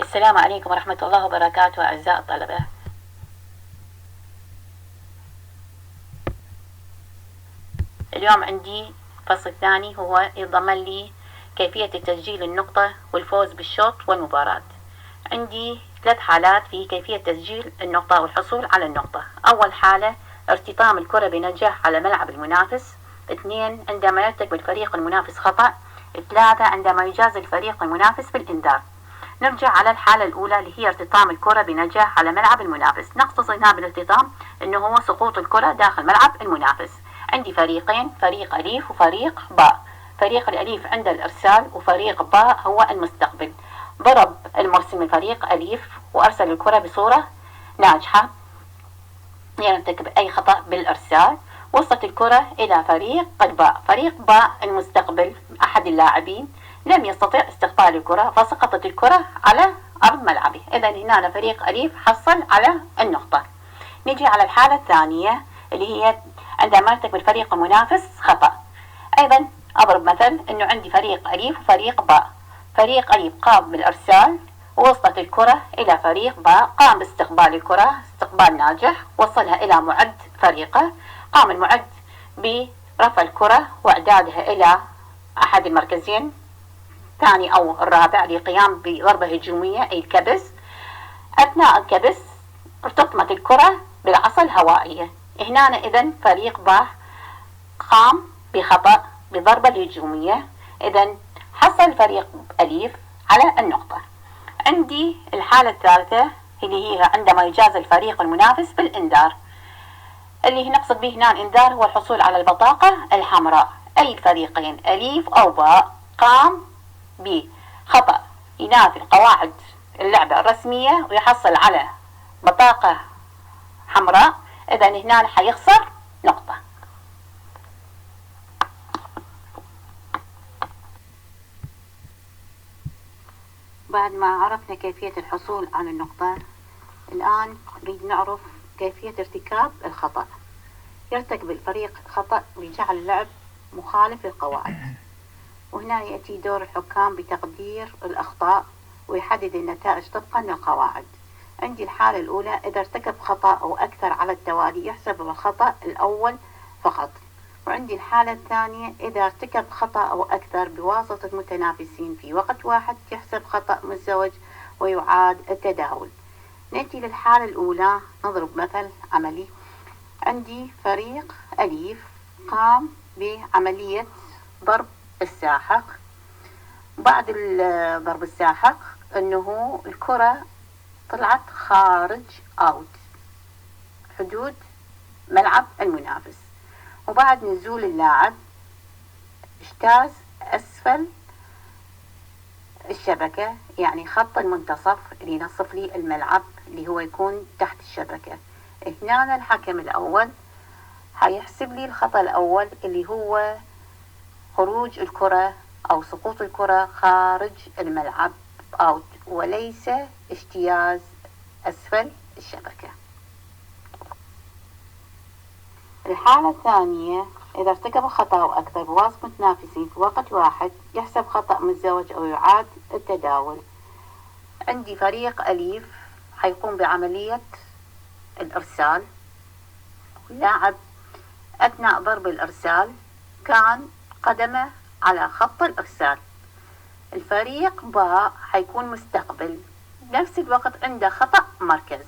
السلام عليكم ورحمة الله وبركاته أعزائي الطلبة. اليوم عندي فصل ثاني هو يضمن لي كيفية تسجيل النقطة والفوز بالشوط والمباراة. عندي 3 حالات في كيفية تسجيل النقطة والحصول على النقطة. أول حالة ارتطام الكرة بنجاح على ملعب المنافس. 2 عندما يرتكب الفريق المنافس خطأ. 3 عندما يجاز الفريق المنافس بالإنذار. نرجع على الحالة الأولى اللي هي ارتطام الكرة بنجاح على ملعب المنافس. نقصد هنا بالارتطام إنه هو سقوط الكرة داخل ملعب المنافس. عندي فريقين، فريق أليف وفريق باء. فريق الأليف عند الإرسال وفريق باء هو المستقبل. ضرب المرسم الفريق أليف وأرسل الكرة بصورة ناجحة، يرتكب أي خطأ بالإرسال. وصلت الكرة إلى فريق باء. فريق باء المستقبل أحد اللاعبين لم يستطع استقبال الكرة فسقطت الكرة على أرض ملعبه. إذا هنا فريق أليف حصل على النقطة. نجي على الحالة الثانية اللي هي عندما يرتكب الفريق المنافس خطأ. أيضا أضرب مثل إنه عندي فريق أليف وفريق باء. فريق أليف قام بالإرسال ووصلت الكرة إلى فريق باء، قام باستقبال الكرة استقبال ناجح، وصلها إلى معد فريقه. قام المعد برفع الكرة وإعدادها إلى أحد المركزين الثاني أو الرابع للقيام بضربة هجومية أي الكبس. أثناء الكبس ارتطمت الكرة بالعصا الهوائية. هنا إذن فريق باء قام بخطأ بضربة الهجومية. إذن حصل فريق أليف على النقطة. عندي الحالة الثالثة اللي هي عندما يجاز الفريق المنافس بالإنذار. اللي نقصد به هنا الإنذار هو الحصول على البطاقة الحمراء. أي الفريقين أليف أو باء قام بخطأ ينافي قواعد اللعبة الرسمية ويحصل على بطاقة حمراء، إذا هنا حيخسر نقطة. بعد ما عرفنا كيفية الحصول على النقطة، الآن نريد نعرف كيفية ارتكاب الخطأ. يرتكب الفريق خطأ بجعل اللعب مخالف للقواعد، وهنا يأتي دور الحكام بتقدير الأخطاء ويحدد النتائج طبقا للقواعد. عندي الحالة الأولى إذا ارتكب خطأ أو أكثر على التوالي يحسب الخطأ الأول فقط. وعندي الحالة الثانية إذا ارتكب خطأ أو أكثر بواسطة متنافسين في وقت واحد يحسب خطأ مزدوج ويعاد التداول. نأتي للحالة الأولى نضرب مثل عملي. عندي فريق أليف قام بعملية ضرب الساحق. بعد ضرب الساحق أنه الكرة طلعت خارج أوت حدود ملعب المنافس، وبعد نزول اللاعب اجتاز أسفل الشبكة، يعني خط المنتصف اللي ينصف لي الملعب اللي هو يكون تحت الشبكة. هنا الحكم الأول هيحسب لي الخطأ الأول اللي هو خروج الكرة أو سقوط الكرة خارج الملعب أوت، وليس اجتياز أسفل الشبكة. الحالة الثانية إذا ارتكب خطأ أو أكثر بواسطة متنافسين في وقت واحد يحسب خطأ مزدوج أو يعاد التداول. عندي فريق أليف حيقوم بعملية الإرسال. اللاعب أثناء ضرب الإرسال كان قدمه على خط الإرسال. الفريق باء حيكون مستقبل بنفس الوقت عنده خطأ مركز.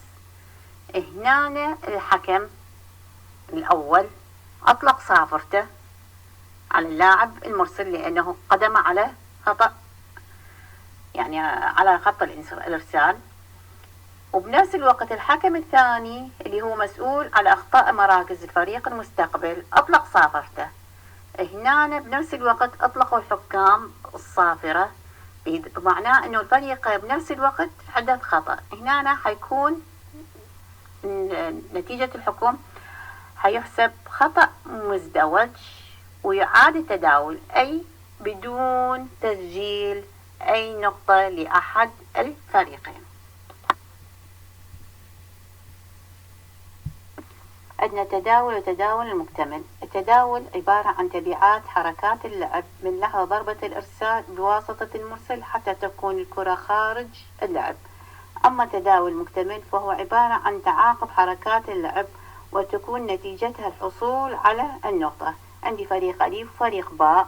هنا الحكم الأول أطلق صافرته على اللاعب المرسل لأنه قدم على خطأ، يعني على خط الإرسال. وبنفس الوقت الحكم الثاني اللي هو مسؤول على أخطاء مراكز الفريق المستقبل أطلق صافرته. هنا بنفس الوقت أطلقوا الحكام الصافرة، بمعنى أنه الفريق بنفس الوقت حدث خطأ. هنا حيكون نتيجة الحكم حيحسب خطأ مزدوج ويعاد التداول، أي بدون تسجيل أي نقطة لأحد الفريقين. عندنا تداول وتداول المكتمل. التداول عبارة عن تبعات حركات اللعب من لحظة ضربة الإرسال بواسطة المرسل حتى تكون الكرة خارج اللعب. أما التداول المكتمل فهو عبارة عن تعاقب حركات اللعب وتكون نتيجتها الحصول على النقطة. عندي فريق أليف وفريق باء،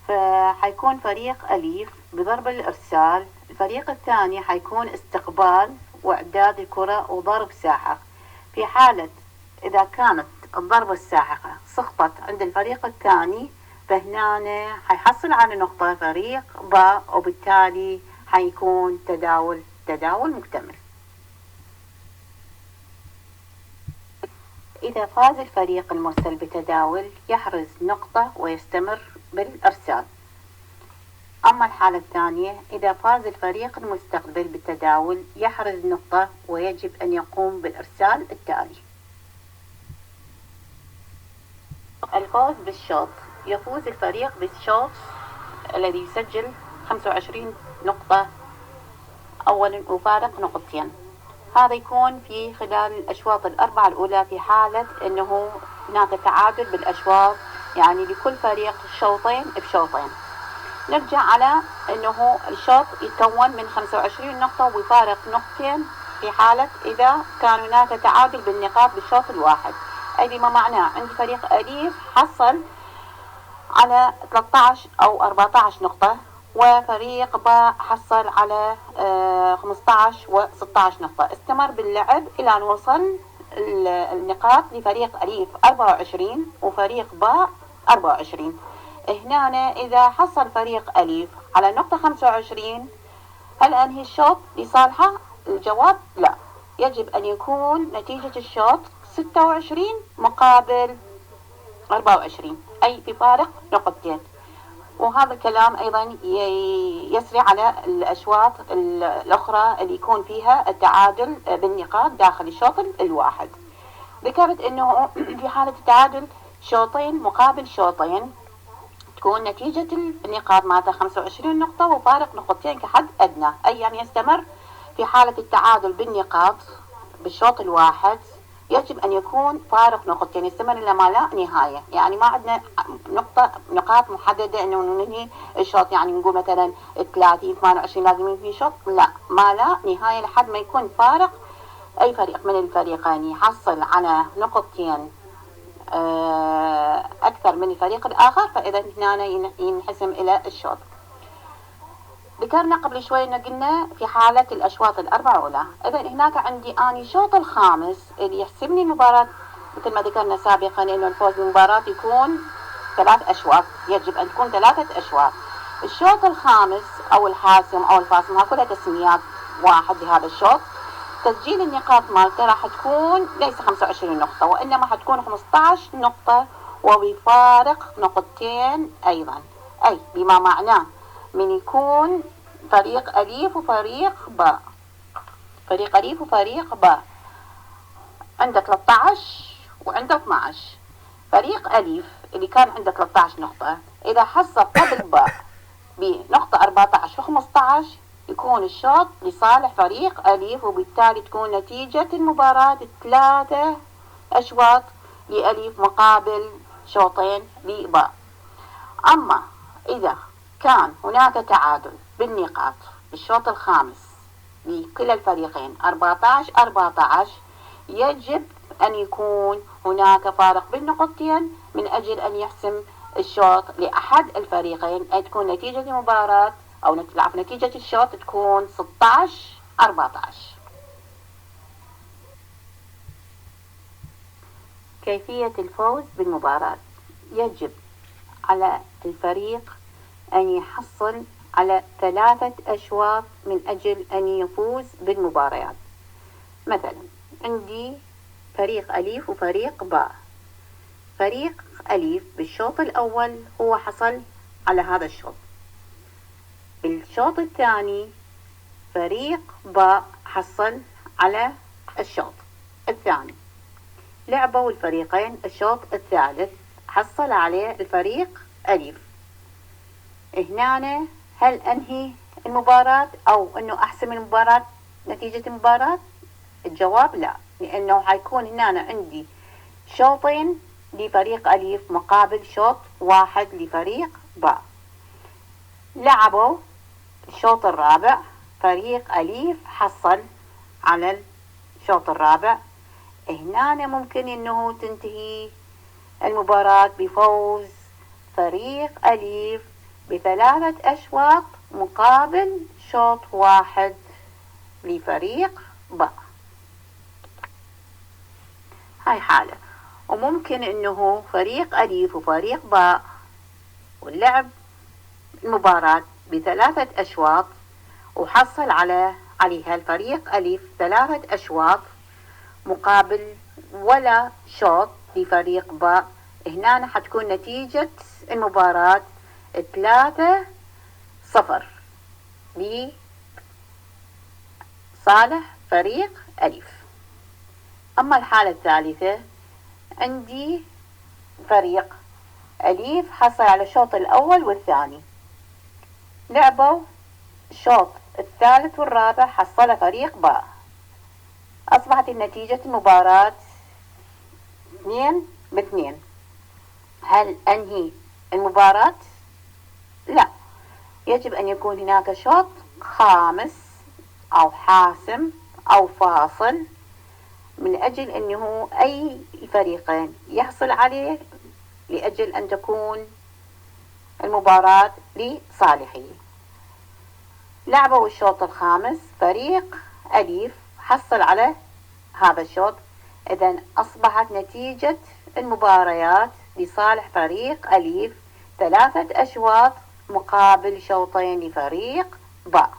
فحيكون فريق أليف بضرب الإرسال، الفريق الثاني حيكون استقبال وإعداد الكرة وضرب ساحق. في حالة إذا كانت الضربة الساحقة سقطت عند الفريق الثاني فهنا حيحصل على نقطة فريق باء، وبالتالي حيكون تداول مكتمل. إذا فاز الفريق المرسل بتداول يحرز نقطة ويستمر بالإرسال. أما الحالة الثانية إذا فاز الفريق المستقبل بالتداول يحرز نقطة ويجب أن يقوم بالإرسال التالي. الفوز بالشوط: يفوز الفريق بالشوط الذي يسجل 25 نقطة أولا وفارق نقطتين. هذا يكون في خلال الأشواط الأربعة الأولى في حالة أنه هناك تعادل بالأشواط، يعني لكل فريق شوطين بشوطين. نرجع على أنه الشوط يتكون من 25 نقطة ويفارق نقطتين في حالة إذا كان هناك تعادل بالنقاط بالشوط الواحد، أي بما معناه عندي فريق أليف حصل على 13 أو 14 نقطة، وفريق باء حصل على 15 و 16 نقطة. استمر باللعب إلى أن وصل النقاط لفريق أليف 24 وفريق باء 24. هنا إذا حصل فريق أليف على نقطة 25 هل أنهي الشوط لصالحه؟ الجواب لا، يجب أن يكون نتيجة الشوط 26 مقابل 24، أي بفارق نقطتين. وهذا الكلام أيضا يسري على الأشواط الأخرى اللي يكون فيها التعادل بالنقاط داخل الشوط الواحد. ذكرت أنه في حالة التعادل شوطين مقابل شوطين تكون نتيجة النقاط مالتها 25 نقطة وفارق نقطتين كحد أدنى، أي يعني يستمر في حالة التعادل بالنقاط بالشوط الواحد يجب أن يكون فارق نقطتين يستمر إلى ما لا نهاية. يعني ما عندنا نقاط محددة إنه ننهي الشوط، يعني نقول مثلا 30 28 لازم ينهي شوط، لا، ما لا نهاية لحد ما يكون فارق أي فريق من الفريقين يحصل على نقطتين أكثر من الفريق الآخر، فإذا هنا ينحسم إلى الشوط. ذكرنا قبل شوي إن قلنا في حالة الأشواط الأربعة الأولى، إذا هناك عندي أني الشوط الخامس اللي يحسمني المباراة مثل ما ذكرنا سابقا إنه الفوز بالمباراة يكون 3 أشواط، يجب أن تكون 3 أشواط. الشوط الخامس أو الحاسم أو الفاصل كلها تسميات واحد لهذا الشوط. تسجيل النقاط مالته راح تكون ليس 25 نقطة وإنما حتكون 15 نقطة وبفارق نقطتين أيضا، أي بما معناه من يكون فريق أليف وفريق باء، فريق أليف وفريق باء عنده 13 وعنده 12. فريق أليف اللي كان عنده 13 نقطة إذا حصل قبل باء بنقطة 14 و15 يكون الشوط لصالح فريق أليف، وبالتالي تكون نتيجة المباراة 3 أشواط لأليف مقابل شوطين لباء. أما إذا كان هناك تعادل بالنقاط بالشوط الخامس لكلا الفريقين 14-14 يجب أن يكون هناك فارق بالنقطتين من أجل أن يحسم الشوط لأحد الفريقين، أي تكون نتيجة المباراة أو نتيجة الشوط تكون 16-14. كيفية الفوز بالمباراة: يجب على الفريق أن يحصل على 3 أشواط من أجل أن يفوز بالمباريات. مثلا عندي فريق أليف وفريق باء. فريق أليف بالشوط الأول هو حصل على هذا الشوط. بالشوط الثاني فريق باء حصل على الشوط الثاني. لعبوا الفريقين الشوط الثالث حصل عليه الفريق أليف. هنا هل أنهي المباراة أو أنه أحسم المباراة نتيجة المباراة؟ الجواب لا، لأنه حيكون هنا عندي شوطين لفريق أليف مقابل شوط واحد لفريق باء. لعبوا الشوط الرابع، فريق أليف حصل على الشوط الرابع. هنا ممكن انه تنتهي المباراة بفوز فريق أليف ب3 أشواط مقابل شوط واحد لفريق باء. هاي حالة. وممكن انه فريق أليف وفريق باء واللعب المباراة ب3 أشواط وحصل عليها الفريق أليف 3 أشواط مقابل ولا شوط لفريق باء. هنا حتكون نتيجة المباراة 3-0 لصالح فريق أليف. أما الحالة الثالثة، عندي فريق أليف حصل على الشوط الأول والثاني، لعبوا الشوط الثالث والرابع، حصل فريق باء. أصبحت النتيجة المباراة 2-2. هل أنهي المباراة؟ لا، يجب أن يكون هناك شوط خامس أو حاسم أو فاصل من أجل أنه أي فريقين يحصل عليه لأجل أن تكون المباراة لصالحه. لعبوا الشوط الخامس، فريق أليف حصل على هذا الشوط، إذن أصبحت نتيجة المباريات لصالح فريق أليف 3 أشواط مقابل شوطين لفريق باء.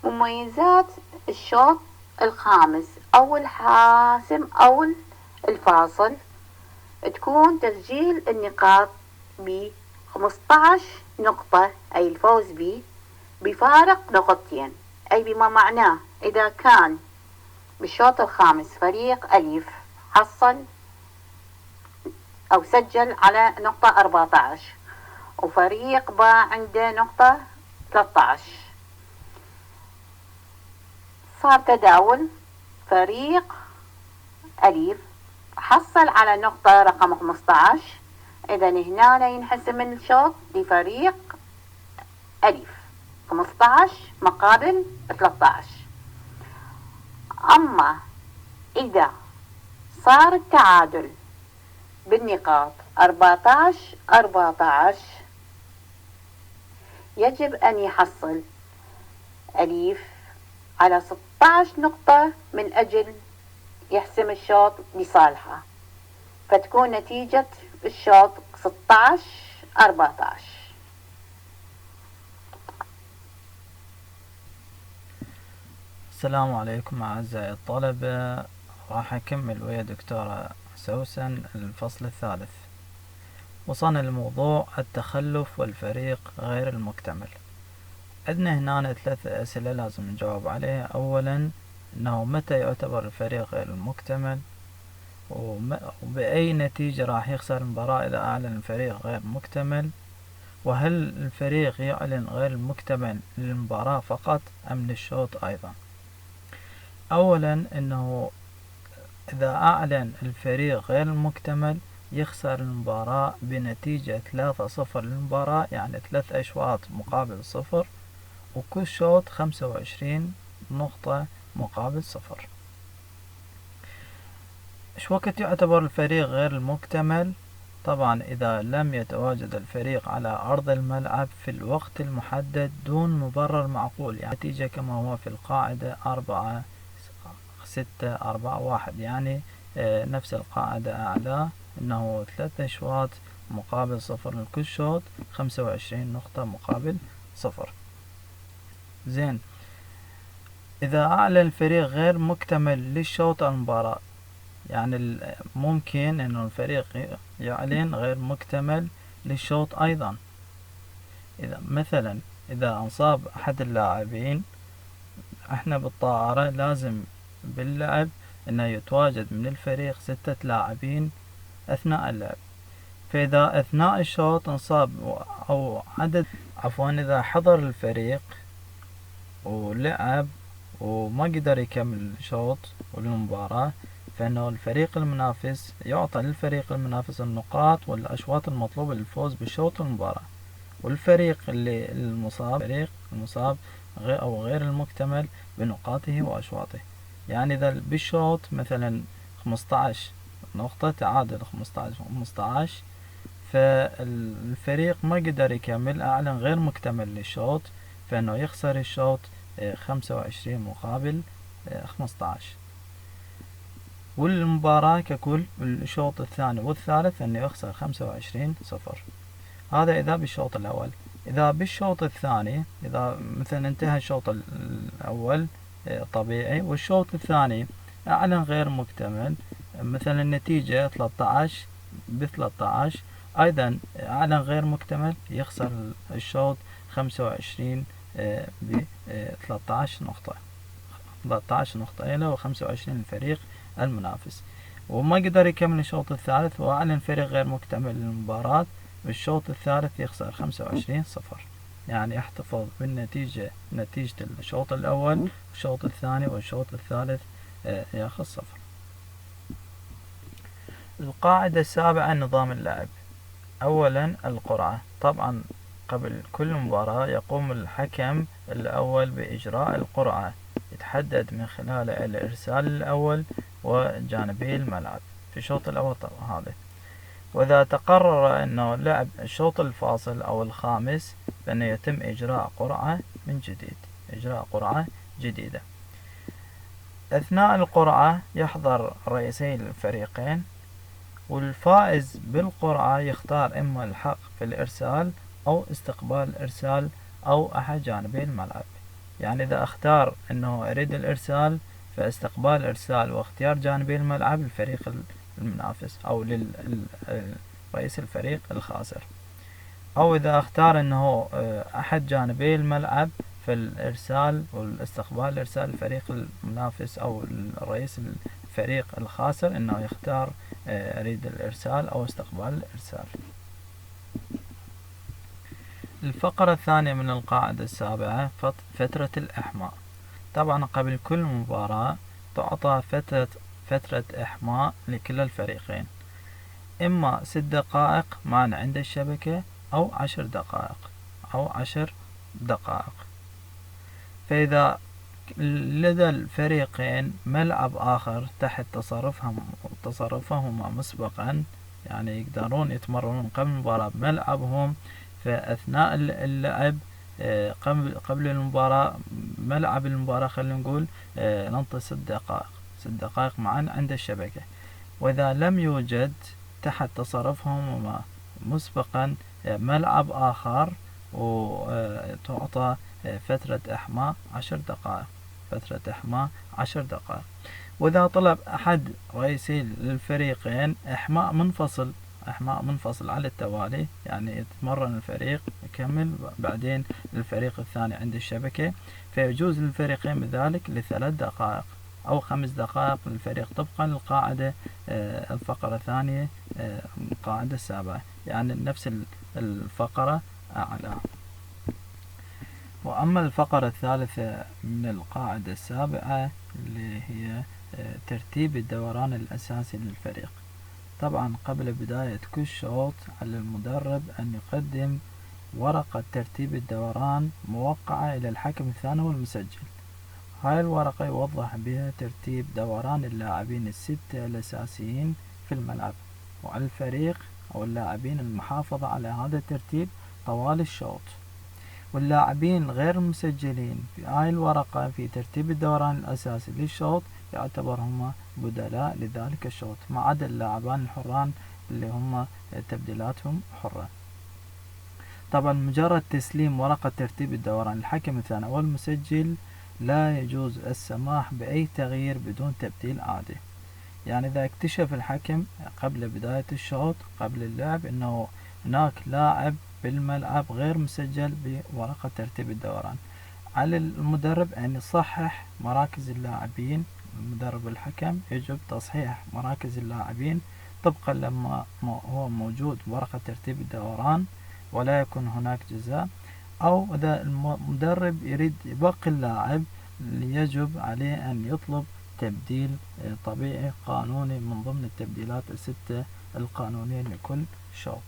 مميزات الشوط الخامس أو الحاسم أو الفاصل: تكون تسجيل النقاط ب15 نقطة، أي الفوز بفارق نقطتين، أي بما معناه إذا كان بالشوط الخامس فريق أليف حصل أو سجل على نقطة 14 وفريق باء عنده نقطة 13، صار تداول. فريق أليف حصل على نقطة رقم 15، إذن هنا ينحسم الشوط لفريق أليف 15 مقابل 13. أما إذا صار التعادل بالنقاط 14-14، يجب أن يحصل أليف على 16 نقطة من أجل يحسم الشوط لصالحه، فتكون نتيجة الشوط 16-14. السلام عليكم أعزائي الطلبة، راح أكمل ويا دكتورة سوسن الفصل الثالث. وصلنا لموضوع التخلف والفريق غير المكتمل. عندنا هنا 3 أسئلة لازم نجاوب عليها. أولا، أنه متى يعتبر الفريق غير المكتمل، وبأي نتيجة راح يخسر المباراة إذا أعلن الفريق غير مكتمل، وهل الفريق يعلن غير مكتمل للمباراة فقط أم للشوط أيضا. أولا، أنه إذا أعلن الفريق غير المكتمل يخسر المباراة بنتيجة 3-0 للمباراة، يعني 3 أشواط مقابل 0، وكل شوط 25 نقطة مقابل 0. إيش وقت يعتبر الفريق غير المكتمل؟ طبعا إذا لم يتواجد الفريق على أرض الملعب في الوقت المحدد دون مبرر معقول، يعني نتيجة كما هو في القاعدة 4-6-4-1، يعني نفس القاعدة أعلى، أنه 3 أشواط مقابل 0 لكل شوط، 25 نقطة مقابل 0. زين، إذا أعلن الفريق غير مكتمل للشوط المباراة، يعني ممكن أنه الفريق يعلن غير مكتمل للشوط أيضا. إذا مثلا إذا انصاب أحد اللاعبين، احنا بالطائرة لازم باللعب أنه يتواجد من الفريق 6 لاعبين أثناء اللعب. فإذا أثناء الشوط انصاب أو إذا حضر الفريق ولعب وما قدر يكمل شوط المباراة، فإنه الفريق المنافس يعطى للفريق المنافس النقاط والأشواط المطلوبة للفوز بشوط المباراة، والفريق الفريق المصاب أو غير المكتمل بنقاطه وأشواطه. يعني إذا بالشوط مثلا 15 نقطة تعادل 15 فالفريق ما قدر يكمل، أعلن غير مكتمل للشوط، فإنه يخسر الشوط 25 مقابل 15. والمباراة ككل الشوط الثاني والثالث أنه يخسر 25-0. هذا إذا بالشوط الأول. إذا بالشوط الثاني، إذا مثلا انتهى الشوط الأول طبيعي والشوط الثاني أعلن غير مكتمل، مثلا النتيجة 13-13، أيضا أعلن غير مكتمل، يخسر الشوط 25 ب13 نقطة، 13 نقطة له و25 الفريق المنافس. وما قدر يكمل الشوط الثالث وأعلن فريق غير مكتمل للمباراة، بالشوط الثالث يخسر 25-0. يعني يحتفظ بالنتيجة، نتيجة الشوط الأول والشوط الثاني والشوط الثالث ياخذ 0. القاعدة السابعة نظام اللعب. أولا القرعة. طبعا قبل كل مباراة يقوم الحكم الأول بإجراء القرعة، يتحدد من خلال الإرسال الأول وجانبي الملعب في الشوط الأول هذا. وإذا تقرر أنه لعب الشوط الفاصل أو الخامس فإنه يتم إجراء قرعة من جديد، إجراء قرعة جديدة. أثناء القرعة يحضر رئيسي الفريقين، والفائز بالقرعة يختار إما الحق في الإرسال أو استقبال الإرسال أو أحد جانبي الملعب. يعني إذا اختار أنه يريد الإرسال فاستقبال الإرسال واختيار جانبي الملعب للفريق المنافس أو لرئيس الفريق الخاسر، أو إذا اختار أنه أحد جانبي الملعب فالإرسال والاستقبال الإرسال الفريق المنافس أو رئيس الفريق الخاسر أنه يختار يريد الإرسال أو استقبال الإرسال. الفقرة الثانية من القاعدة السابعة فترة الإحماء. طبعا قبل كل مباراة تعطى فترة إحماء لكلا الفريقين، إما 6 دقائق معا عند الشبكة أو 10 دقائق. فإذا لدى الفريقين ملعب آخر تحت تصرفهما مسبقا، يعني يقدرون يتمرنون قبل المباراة بملعبهم، فأثناء اللعب قبل المباراة ملعب المباراة خلينا نقول ننطي 6 دقائق معا عند الشبكة. وإذا لم يوجد تحت تصرفهم مسبقا ملعب آخر وتعطى فترة إحماء 10 دقائق. وإذا طلب أحد رئيسي الفريقين إحماء منفصل على التوالي، يعني يتمرن الفريق يكمل بعدين الفريق الثاني عند الشبكة، فيجوز للفريقين بذلك ل3 دقائق أو 5 دقائق للفريق طبقا للقاعدة الفقرة الثانية القاعدة السابعة، يعني نفس الفقرة أعلى. وأما الفقرة الثالثة من القاعدة السابعة اللي هي ترتيب الدوران الأساسي للفريق. طبعا قبل بداية كل شوط على المدرب أن يقدم ورقة ترتيب الدوران موقعة إلى الحكم الثاني والمسجل. هاي الورقة يوضح بها ترتيب دوران اللاعبين ال6 الأساسيين في الملعب، وعلى الفريق أو اللاعبين المحافظة على هذا الترتيب طوال الشوط. واللاعبين غير المسجلين في هاي الورقة في ترتيب الدوران الأساسي للشوط يعتبر هم بدلاء لذلك الشوط، ما عدا اللاعبان الحران اللي هم تبديلاتهم حرة. طبعا مجرد تسليم ورقة ترتيب الدوران الحكم الثاني والمسجل لا يجوز السماح بأي تغيير بدون تبديل عادي. يعني إذا اكتشف الحكم قبل بداية الشوط قبل اللعب أنه هناك لاعب بالملعب غير مسجل بورقة ترتيب الدوران، على المدرب أن يصحح مراكز اللاعبين. المدرب الحكم يجب تصحيح مراكز اللاعبين طبقا لما هو موجود بورقة ترتيب الدوران، ولا يكون هناك جزاء. أو إذا المدرب يريد يبقي اللاعب يجب عليه أن يطلب تبديل طبيعي قانوني من ضمن التبديلات الستة القانونية لكل شوط.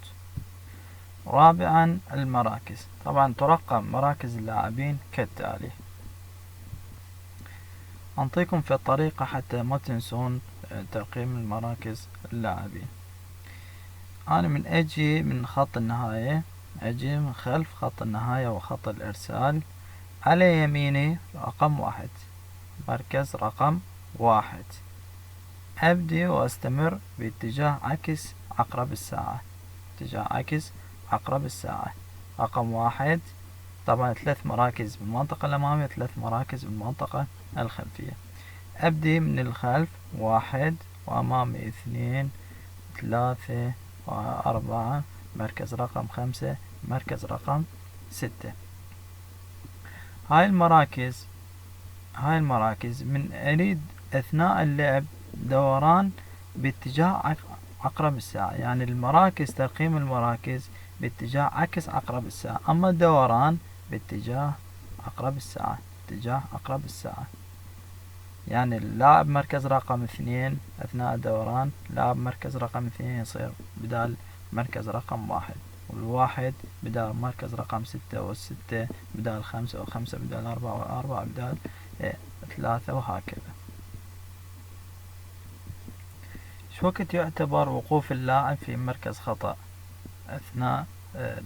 رابعا المراكز. طبعا ترقم مراكز اللاعبين كالتالي. أنطيكم في الطريقة حتى ما تنسون ترقيم المراكز اللاعبين. أنا من أجي من خط النهاية، أجي من خلف خط النهاية وخط الإرسال، على يميني رقم 1، مركز رقم 1، أبدي وأستمر باتجاه عكس عقرب الساعة، اتجاه عكس عقرب الساعة. رقم 1 طبعا 3 مراكز بالمنطقة الأمامية، 3 مراكز بالمنطقة الخلفية. أبدي من الخلف 1 وأمامي 2 3 و4، مركز رقم 5، مركز رقم 6. هاي المراكز من أريد أثناء اللعب دوران باتجاه عقرب الساعة، يعني المراكز ترقيم المراكز باتجاه عكس عقرب الساعة، أما الدوران باتجاه عقرب الساعة، اتجاه عقرب الساعة. يعني اللاعب مركز رقم 2 أثناء الدوران، لاعب مركز رقم 2 يصير بدال مركز رقم 1، والواحد بدال مركز رقم 6، والستة بدال 5، و5 بدال 4، و4 بدال 3، وهكذا. شو وقت يعتبر وقوف اللاعب في مركز خطأ أثناء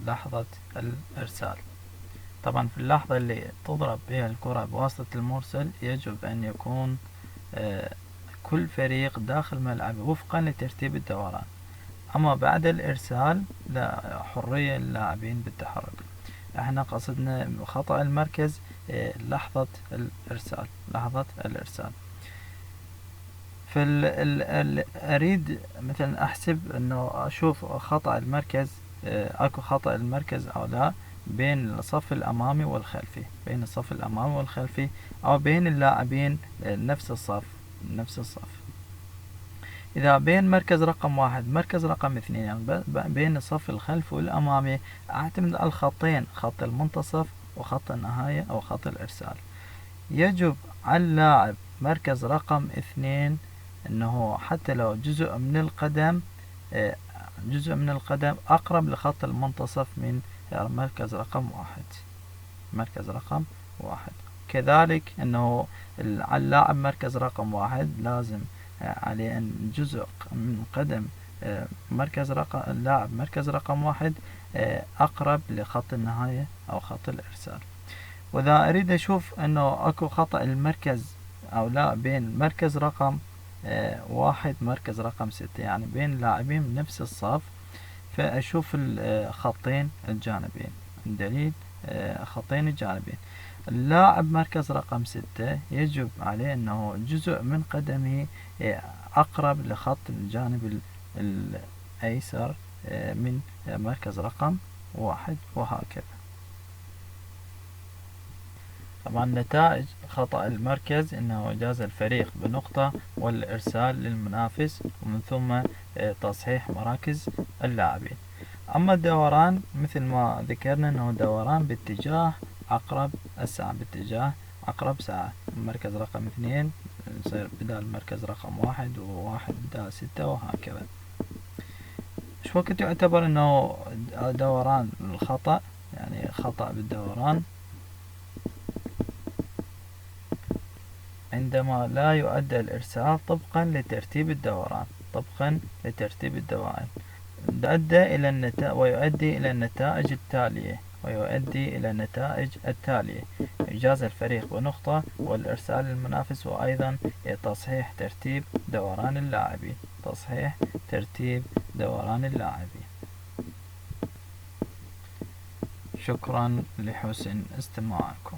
لحظة الإرسال؟ طبعا في اللحظة اللي تضرب بها الكرة بواسطة المرسل يجب أن يكون كل فريق داخل ملعبه وفقا لترتيب الدوران، أما بعد الإرسال لا، حرية اللاعبين بالتحرك. احنا قصدنا خطأ المركز لحظة الإرسال. أريد مثلا أحسب أنه أشوف خطأ المركز، أكو خطأ المركز أو لا بين الصف الأمامي والخلفي، أو بين اللاعبين نفس الصف. إذا بين مركز رقم 1 مركز رقم 2، يعني بين الصف الخلفي والأمامي، أعتمد على الخطين، خط المنتصف وخط النهاية أو خط الإرسال. يجب على اللاعب مركز رقم 2 أنه حتى لو جزء من القدم أقرب لخط المنتصف من مركز رقم 1. كذلك أنه اللاعب مركز رقم 1 لازم عليه أن جزء من قدم اللاعب مركز رقم 1 أقرب لخط النهاية أو خط الإرسال. وإذا أريد أشوف أنه أكو خطأ المركز أو لا بين مركز رقم 1 مركز رقم 6، يعني بين لاعبين من نفس الصف، فأشوف الخطين الجانبين، دليل خطين الجانبين. اللاعب مركز رقم 6 يجب عليه أنه جزء من قدمه أقرب لخط الجانب الأيسر من مركز رقم 1، وهكذا. طبعا نتائج خطأ المركز أنه جاز الفريق بنقطة والإرسال للمنافس، ومن ثم تصحيح مراكز اللاعبين. أما الدوران مثل ما ذكرنا أنه دوران باتجاه عقرب الساعة، مركز رقم 2 يصير بدال مركز رقم 1، و1 بدال 6، وهكذا. شو وقت يعتبر أنه دوران الخطأ، يعني خطأ بالدوران؟ عندما لا يؤدى الإرسال طبقا لترتيب الدوران، ويؤدي إلى النتائج التالية: إجاز الفريق بنقطة والإرسال للمنافس، وأيضا تصحيح ترتيب دوران اللاعبين. شكرا لحسن استماعكم.